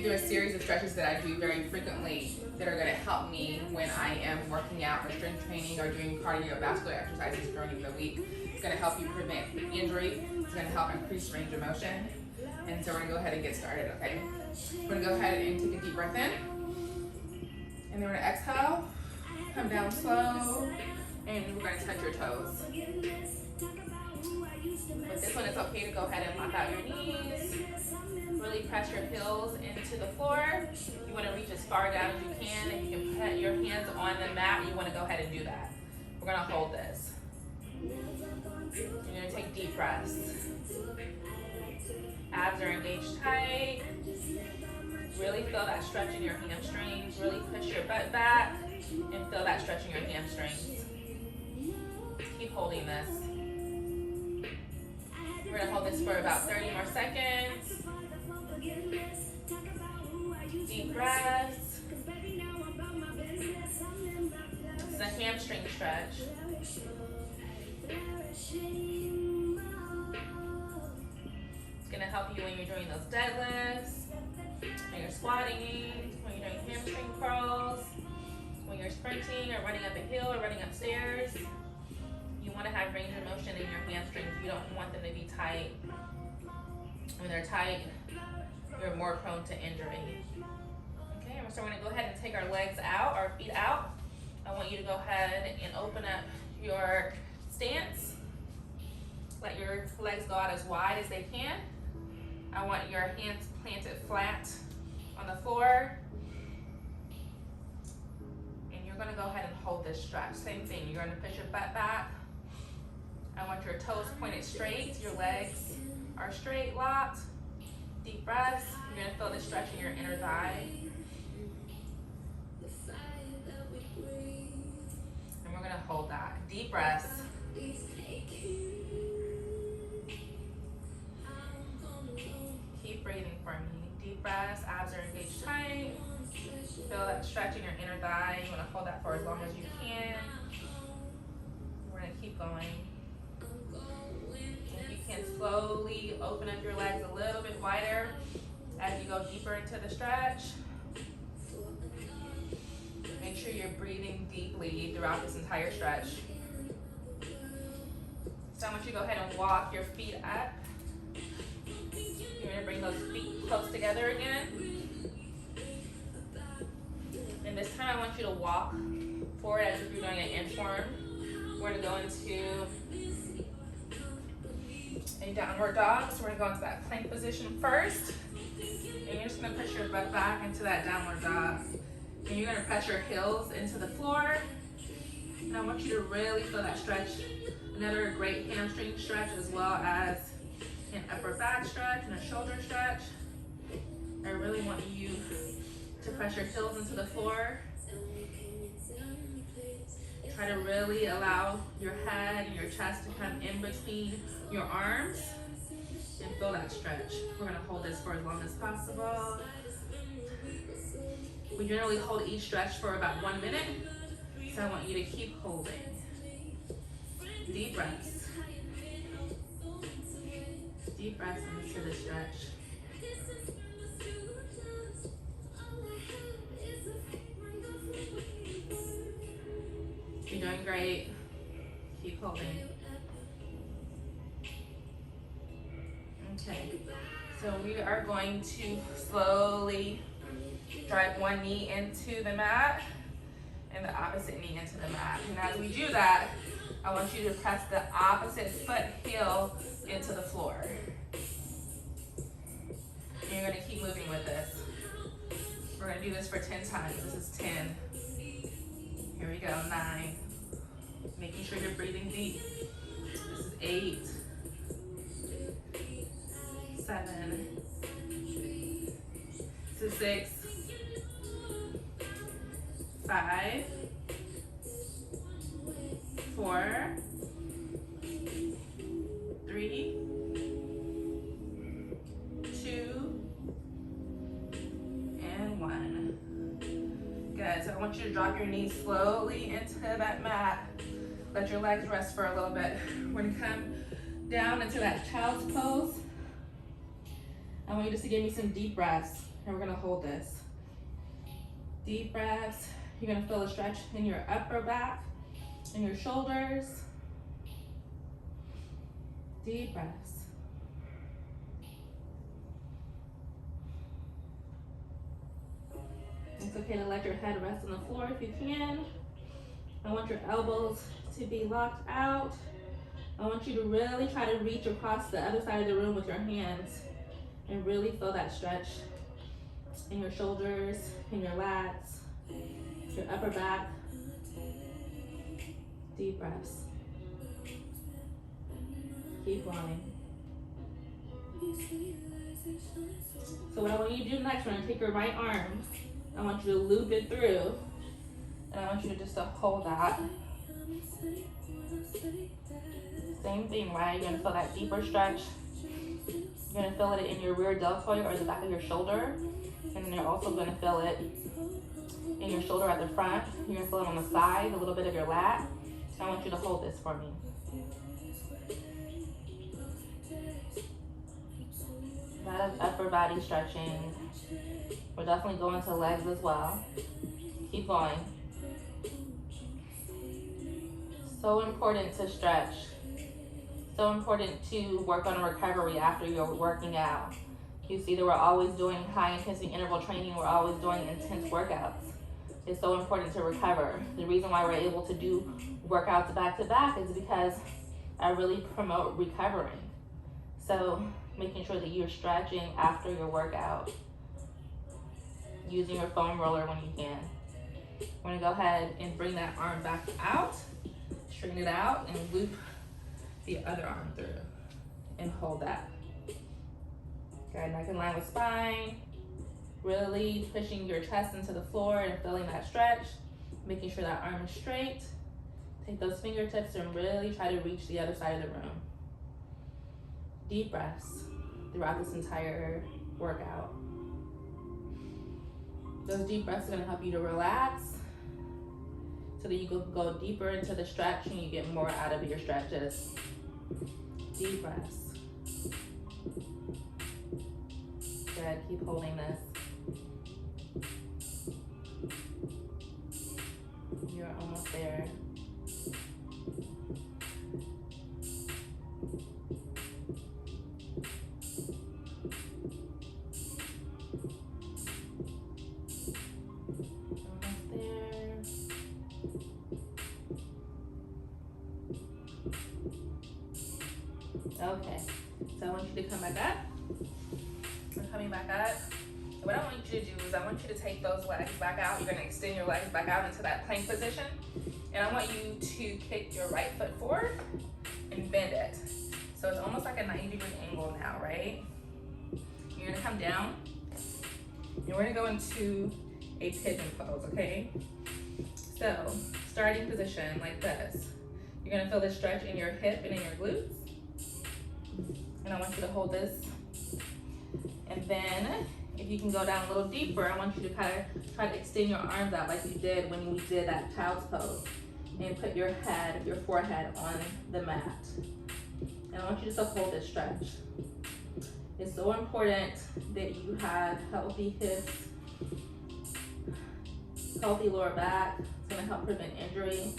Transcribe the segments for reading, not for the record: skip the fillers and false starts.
do a series of stretches that I do very frequently that are going to help me when I am working out or strength training or doing cardiovascular exercises during the week. It's going to help you prevent injury. It's going to help increase range of motion. And so we're going to go ahead and get started, okay? We're going to go ahead and take a deep breath in. And then we're going to exhale, come down slow, and we're going to touch your toes. With this one, it's okay to go ahead and lock out your knees. Really press your heels into the floor. You want to reach as far down as you can. If you can put your hands on the mat, you want to go ahead and do that. We're going to hold this. You're going to take deep breaths. Abs are engaged tight. Really feel that stretch in your hamstrings. Really push your butt back and feel that stretch in your hamstrings. Keep holding this. We're going to hold this for about 30 more seconds. Deep breaths. It's a hamstring stretch. It's going to help you when you're doing those deadlifts, when you're squatting, when you're doing hamstring curls, when you're sprinting or running up a hill or running upstairs. You want to have range of motion in your hamstrings. You don't want them to be tight. When they're tight, you're more prone to injury. Okay, so we're going to go ahead and take our legs out, our feet out. I want you to go ahead and open up your stance. Let your legs go out as wide as they can. I want your hands planted flat on the floor. And you're going to go ahead and hold this stretch. Same thing, you're going to push your butt back. I want your toes pointed straight. Your legs are straight, locked. Deep breaths. You're going to feel the stretch in your inner thigh. And we're going to hold that. Deep breaths. Keep breathing for me. Deep breaths. Abs are engaged tight. Feel that stretch in your inner thigh. You want to hold that for as long as you can. We're going to keep going. If you can slowly open up your legs a little bit wider as you go deeper into the stretch. Make sure you're breathing deeply throughout this entire stretch. So I want you to go ahead and walk your feet up. You're going to bring those feet close together again. And this time I want you to walk forward as if you're doing an inchworm. We're going to go into a downward dog. So we're going to go into that plank position first. And you're just going to push your butt back into that downward dog. And you're going to press your heels into the floor. And I want you to really feel that stretch. Another great hamstring stretch, as well as an upper back stretch and a shoulder stretch. I really want you to press your heels into the floor. Try to really allow your head and your chest to come in between your arms and feel that stretch. We're going to hold this for as long as possible. We generally hold each stretch for about 1 minute, so I want you to keep holding. Deep breaths. Deep breaths into the stretch. You're doing great. Keep holding. Okay, so we are going to slowly drive one knee into the mat and the opposite knee into the mat. And as we do that, I want you to press the opposite foot heel into the floor. And you're going to keep moving with this. We're going to do this for 10 times. This is 10. Here we go, 9. Making sure you're breathing deep. This is 8. 7. This is 6. 5. 4. 3. 2. And 1. Good. So I want you to drop your knees slowly into that mat. Let your legs rest for a little bit. We're going to come down into that child's pose. I want you just to give me some deep breaths and we're gonna hold this. Deep breaths. You're gonna feel a stretch in your upper back and your shoulders. Deep breaths. It's okay to let your head rest on the floor if you can. I want your elbows to be locked out. I want you to really try to reach across the other side of the room with your hands and really feel that stretch in your shoulders, in your lats, your upper back. Deep breaths. Keep going. So what I want you to do next, we're gonna take your right arm. I want you to loop it through, and I want you to just hold that. Same thing, right? You're gonna feel that deeper stretch. You're gonna feel it in your rear deltoid or the back of your shoulder, and then you're also gonna feel it in your shoulder at the front. You're gonna feel it on the side, a little bit of your lat. I want you to hold this for me. That is upper body stretching. We're definitely going to legs as well. Keep going. So important to stretch. So important to work on recovery after you're working out. You see that we're always doing high intensity interval training. We're always doing intense workouts. It's so important to recover. The reason why we're able to do workouts back to back is because I really promote recovering. So making sure that you're stretching after your workout, using your foam roller when you can. We're gonna go ahead and bring that arm back out, straighten it out, and loop the other arm through and hold that. Okay, neck in line with spine. Really pushing your chest into the floor and feeling that stretch, making sure that arm is straight. Take those fingertips and really try to reach the other side of the room. Deep breaths throughout this entire workout. Those deep breaths are gonna help you to relax so that you can go deeper into the stretch and you get more out of your stretches. Deep breaths. Good, keep holding this. You're almost there. Okay, so I want you to come back up. We're coming back up. So what I want you to do is I want you to take those legs back out. You're gonna extend your legs back out into that plank position. And I want you to kick your right foot forward and bend it. So it's almost like a 90-degree angle now, right? You're gonna come down and we're gonna go into a pigeon pose, okay? So starting position like this. You're gonna feel the stretch in your hip and in your glutes. And I want you to hold this. And then if you can go down a little deeper, I want you to kind of try to extend your arms out like you did when we did that child's pose. And put your head, your forehead on the mat. And I want you to hold this stretch. It's so important that you have healthy hips, healthy lower back. It's gonna help prevent injury.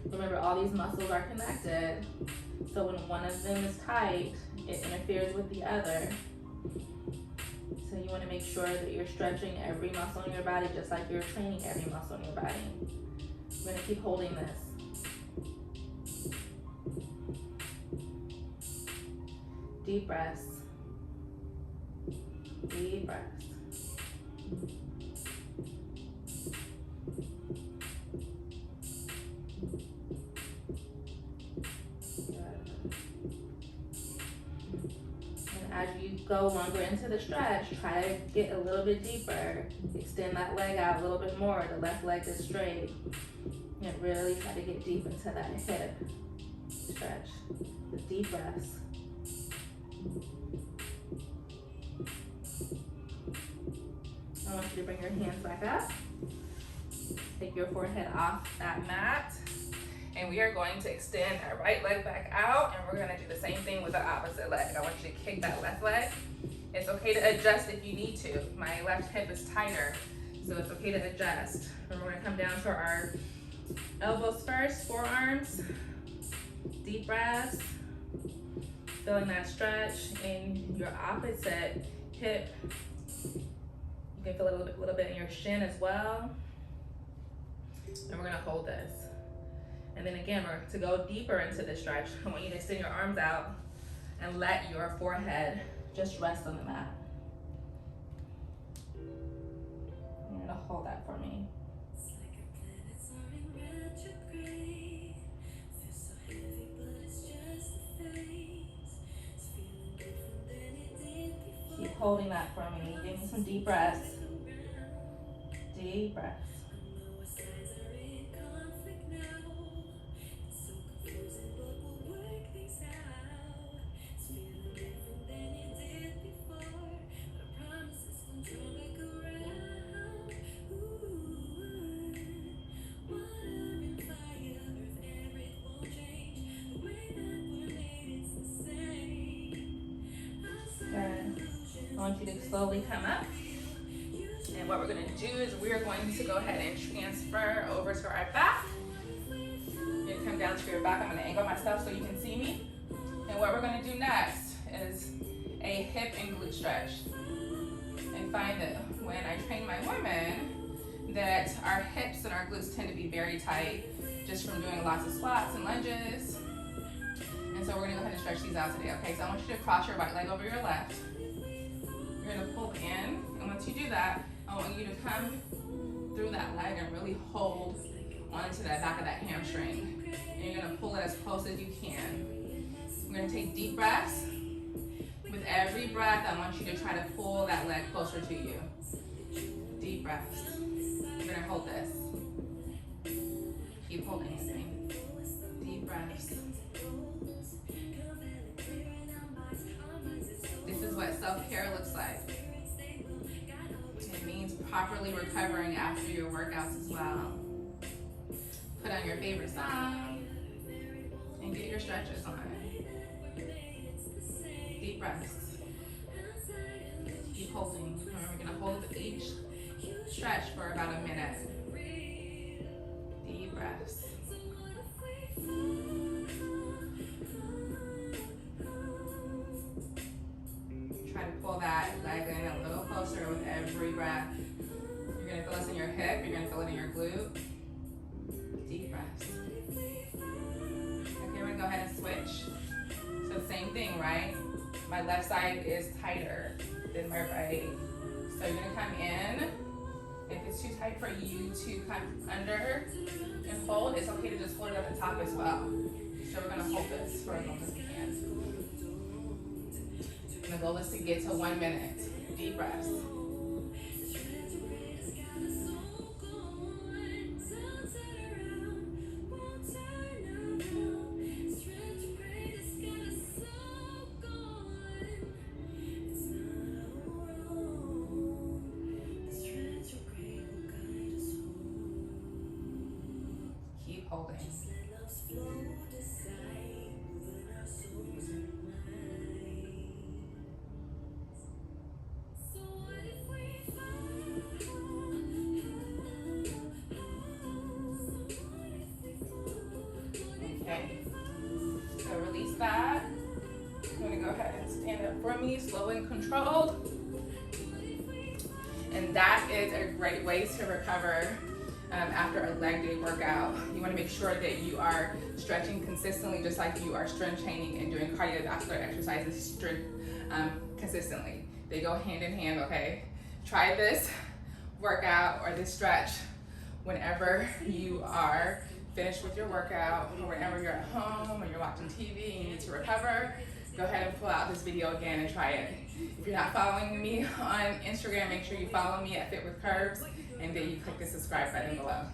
Remember, all these muscles are connected. So when one of them is tight, it interferes with the other. So you want to make sure that you're stretching every muscle in your body just like you're training every muscle in your body. I'm going to keep holding this. Deep breaths. Deep breaths. As you go longer into the stretch, try to get a little bit deeper. Extend that leg out a little bit more. The left leg is straight. And really try to get deep into that hip stretch. The deep breaths. I want you to bring your hands back up. Take your forehead off that mat. And we are going to extend our right leg back out, and we're gonna do the same thing with the opposite leg. I want you to kick that left leg It's okay to adjust if you need to. My left hip is tighter, so it's okay to adjust. And we're gonna come down to our elbows first, forearms, deep breaths, feeling that stretch in your opposite hip. You can feel it a little bit in your shin as well. And we're gonna hold this. And then again, to go deeper into the stretch, I want you to extend your arms out and let your forehead just rest on the mat. You're gonna hold that for me. Keep holding that for me. Give me some deep breaths. Deep breaths. I want you to slowly come up. And what we're going to do is we're going to go ahead and transfer over to our back. You're going to come down to your back. I'm going to angle myself so you can see me. And what we're going to do next is a hip and glute stretch. And find that when I train my women, that our hips and our glutes tend to be very tight just from doing lots of squats and lunges. And so we're going to go ahead and stretch these out today. Okay, so I want you to cross your right leg over your left. You're gonna pull in, and once you do that, I want you to come through that leg and really hold onto the back of that hamstring. And you're gonna pull it as close as you can. We're gonna take deep breaths. With every breath, I want you to try to pull that leg closer to you. Deep breaths. You're gonna hold this. Keep holding it with me. Deep breaths. This is what self-care looks like. It means properly recovering after your workouts as well. Put on your favorite song and get your stretches on. Deep breaths. Keep holding. Remember, we're gonna hold each stretch for about a minute. Deep breaths. Try to pull that leg in a little closer with every breath. You're gonna feel this in your hip, you're gonna feel it in your glute. Deep breaths. Okay, we're gonna go ahead and switch. So same thing, right? My left side is tighter than my right. So you're gonna come in. If it's too tight for you to come under and hold, it's okay to just hold it at the top as well. So we're gonna hold this for as long as we can. And the goal is to get to 1 minute. Deep breaths. Keep holding. Okay, so release that. I'm gonna go ahead and stand up for me, slow and controlled. And that is a great way to recover after a leg day workout. You wanna make sure that you are stretching consistently, just like you are strength training and doing cardiovascular exercises consistently. They go hand in hand, okay? Try this workout or this stretch whenever you are finished with your workout, or whenever you're at home or you're watching TV and you need to recover. Go ahead and pull out this video again and try it. If you're not following me on Instagram, make sure you follow me at Fit with Curves, and then you click the subscribe button below.